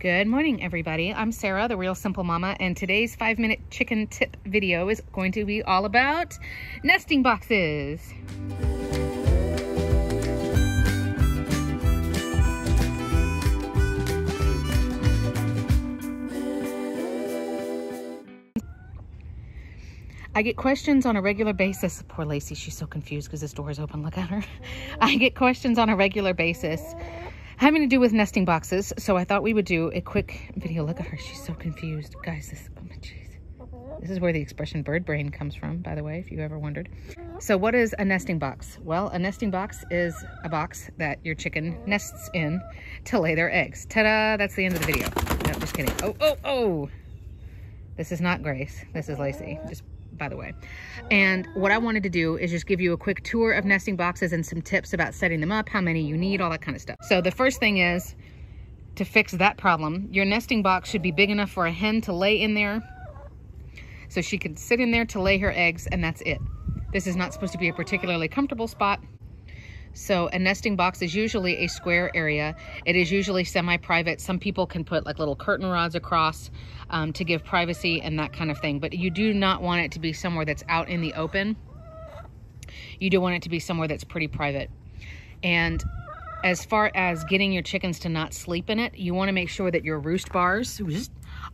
Good morning, everybody. I'm Sarah, the Real Simple Mama, and today's 5-minute chicken tip video is going to be all about nesting boxes. I get questions on a regular basis. Poor Lacey, she's so confused because this door is open. Look at her. I get questions on a regular basis having to do with nesting boxes, so I thought we would do a quick video. Look at her, she's so confused. Guys, this is where the expression bird brain comes from, by the way, if you ever wondered. So what is a nesting box? Well, a nesting box is a box that your chicken nests in to lay their eggs. Ta-da, that's the end of the video. No, just kidding. Oh. This is not Grace, this is Lacey, just by the way. And what I wanted to do is just give you a quick tour of nesting boxes and some tips about setting them up, how many you need, all that kind of stuff. So the first thing is to fix that problem. Your nesting box should be big enough for a hen to lay in there, so she could sit in there to lay her eggs, and that's it. This is not supposed to be a particularly comfortable spot. So a nesting box is usually a square area. It is usually semi-private. Some people can put like little curtain rods across to give privacy and that kind of thing. But you do not want it to be somewhere that's out in the open. You do want it to be somewhere that's pretty private. And as far as getting your chickens to not sleep in it, you want to make sure that your roost bars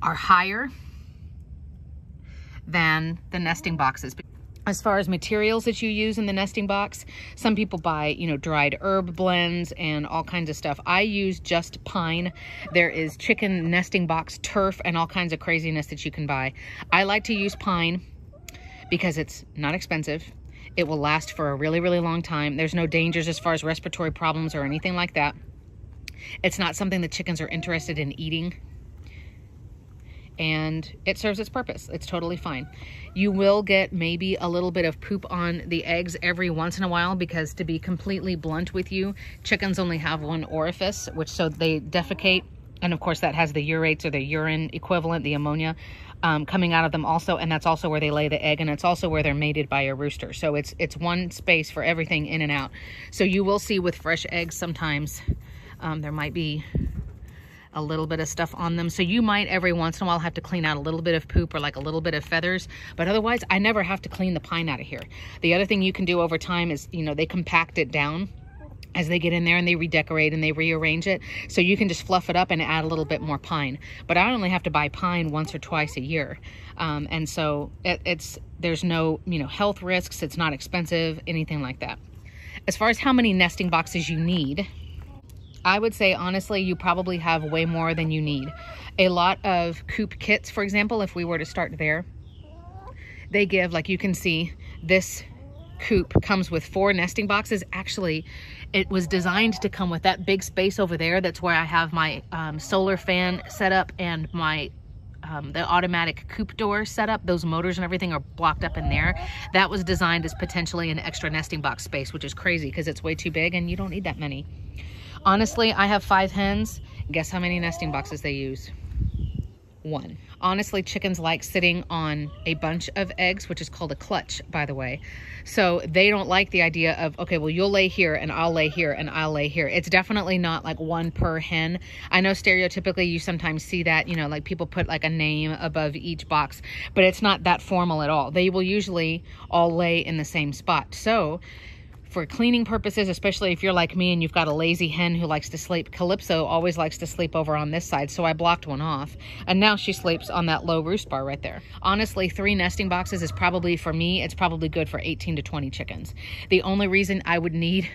are higher than the nesting boxes. As far as materials that you use in the nesting box, some people buy, dried herb blends and all kinds of stuff. I use just pine. There is chicken nesting box turf and all kinds of craziness that you can buy. I like to use pine because it's not expensive. It will last for a really, really long time. There's no dangers as far as respiratory problems or anything like that. It's not something that chickens are interested in eating, and it serves its purpose. It's totally fine. You will get maybe a little bit of poop on the eggs every once in a while because, to be completely blunt with you, chickens only have one orifice, so they defecate, and of course that has the urates or the urine equivalent, the ammonia, coming out of them also, and that's also where they lay the egg, and it's also where they're mated by a rooster. So it's one space for everything in and out. So you will see with fresh eggs sometimes there might be a little bit of stuff on them. So you might every once in a while have to clean out a little bit of poop or like a little bit of feathers, but otherwise I never have to clean the pine out of here. The other thing you can do over time is, they compact it down as they get in there and they redecorate and they rearrange it. So you can just fluff it up and add a little bit more pine. But I only have to buy pine once or twice a year. And so there's no, health risks. It's not expensive, anything like that. As far as how many nesting boxes you need, I would say, honestly, you probably have way more than you need. A lot of coop kits, for example, if we were to start there, they give, like you can see, this coop comes with 4 nesting boxes. Actually, it was designed to come with that big space over there. That's where I have my solar fan set up and my the automatic coop door set up. Those motors and everything are blocked up in there. That was designed as potentially an extra nesting box space, which is crazy because it's way too big and you don't need that many. Honestly, I have 5 hens. Guess how many nesting boxes they use? 1. Honestly, chickens like sitting on a bunch of eggs, which is called a clutch, by the way. So they don't like the idea of, okay, well, you'll lay here and I'll lay here and I'll lay here. It's definitely not like 1 per hen. I know stereotypically you sometimes see that, like people put like a name above each box, but it's not that formal at all. They will usually all lay in the same spot. So for cleaning purposes, especially if you're like me and you've got a lazy hen who likes to sleep, Calypso always likes to sleep over on this side, so I blocked one off. And now she sleeps on that low roost bar right there. Honestly, 3 nesting boxes is probably, for me, it's probably good for 18 to 20 chickens. The only reason I would need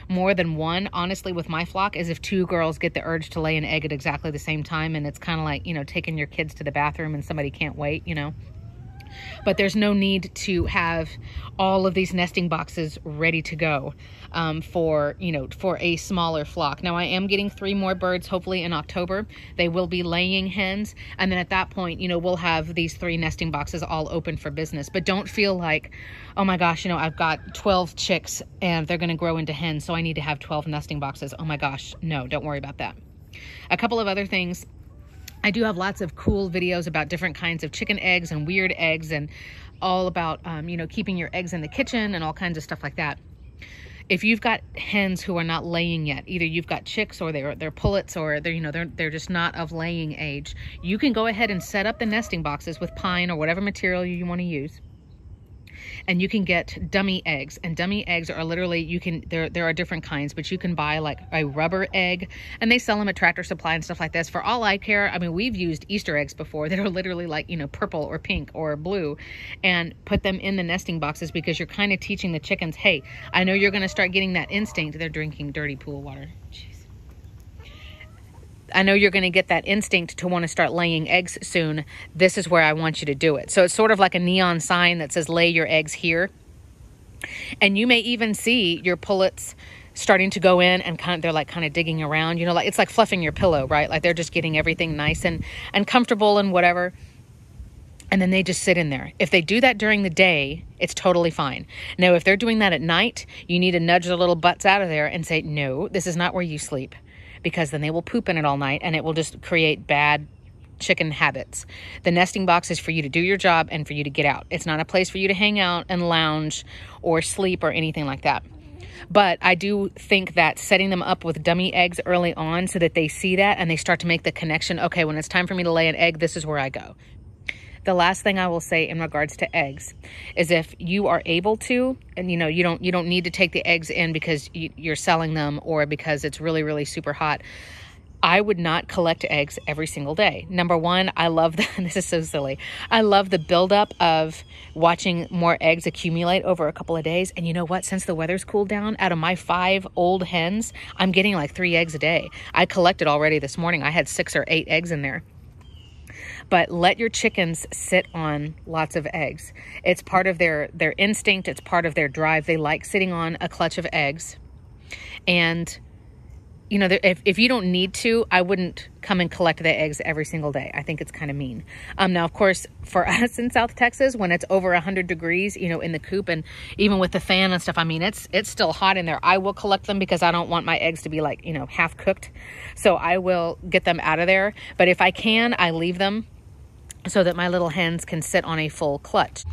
more than 1, honestly, with my flock is if 2 girls get the urge to lay an egg at exactly the same time, and it's kind of like, taking your kids to the bathroom and somebody can't wait, But there's no need to have all of these nesting boxes ready to go for a smaller flock. Now I am getting 3 more birds hopefully in October. They will be laying hens, and then at that point, we'll have these 3 nesting boxes all open for business. But don't feel like, oh my gosh, I've got 12 chicks and they're going to grow into hens, so I need to have 12 nesting boxes. Oh my gosh, no, don't worry about that. A couple of other things. I do have lots of cool videos about different kinds of chicken eggs and weird eggs and all about, keeping your eggs in the kitchen and all kinds of stuff like that. if you've got hens who are not laying yet, either you've got chicks or they're pullets, or they're just not of laying age, you can go ahead and set up the nesting boxes with pine or whatever material you want to use. And you can get dummy eggs, and dummy eggs are literally, there are different kinds, but you can buy like a rubber egg, and they sell them at Tractor Supply and stuff like this. For all I care, I mean, we've used Easter eggs before that are literally like, purple or pink or blue, and put them in the nesting boxes, because you're kind of teaching the chickens, hey, I know you're going to start getting that instinct. They're drinking dirty pool water. Jeez. I know you're going to get that instinct to want to start laying eggs soon. This is where I want you to do it. So it's sort of like a neon sign that says lay your eggs here. And you may even see your pullets starting to go in and they're kind of digging around, like it's like fluffing your pillow, right? Like they're just getting everything nice and comfortable and whatever. And then they just sit in there. If they do that during the day, it's totally fine. Now, if they're doing that at night, you need to nudge their little butts out of there and say, no, this is not where you sleep. Because then they will poop in it all night, and it will just create bad chicken habits. The nesting box is for you to do your job and for you to get out. It's not a place for you to hang out and lounge or sleep or anything like that. But I do think that setting them up with dummy eggs early on, so that they see that and they start to make the connection, okay, when it's time for me to lay an egg, this is where I go. The last thing I will say in regards to eggs is, if you are able to, and you don't need to take the eggs in because you're selling them or because it's really, really super hot, I would not collect eggs every single day. Number one, I love this is so silly. I love the buildup of watching more eggs accumulate over a couple of days. And you know what? Since the weather's cooled down, out of my 5 old hens, I'm getting like 3 eggs a day. I collected already this morning. I had 6 or 8 eggs in there. But let your chickens sit on lots of eggs. It's part of their instinct. It's part of their drive. They like sitting on a clutch of eggs. And, if you don't need to, I wouldn't come and collect the eggs every single day. I think it's kind of mean. Now, of course, for us in South Texas, when it's over 100 degrees, in the coop, and even with the fan and stuff, I mean, it's still hot in there. I will collect them because I don't want my eggs to be like, half cooked. So I will get them out of there. But if I can, I leave them so that my little hens can sit on a full clutch.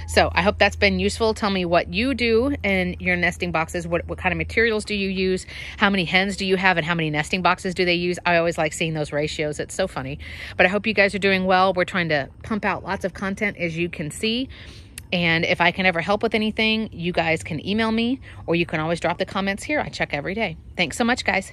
So I hope that's been useful. Tell me what you do in your nesting boxes. What kind of materials do you use? How many hens do you have, and how many nesting boxes do they use? I always like seeing those ratios. It's so funny. But I hope you guys are doing well. We're trying to pump out lots of content, as you can see. And if I can ever help with anything, you guys can email me, or you can always drop the comments here. I check every day. Thanks so much, guys.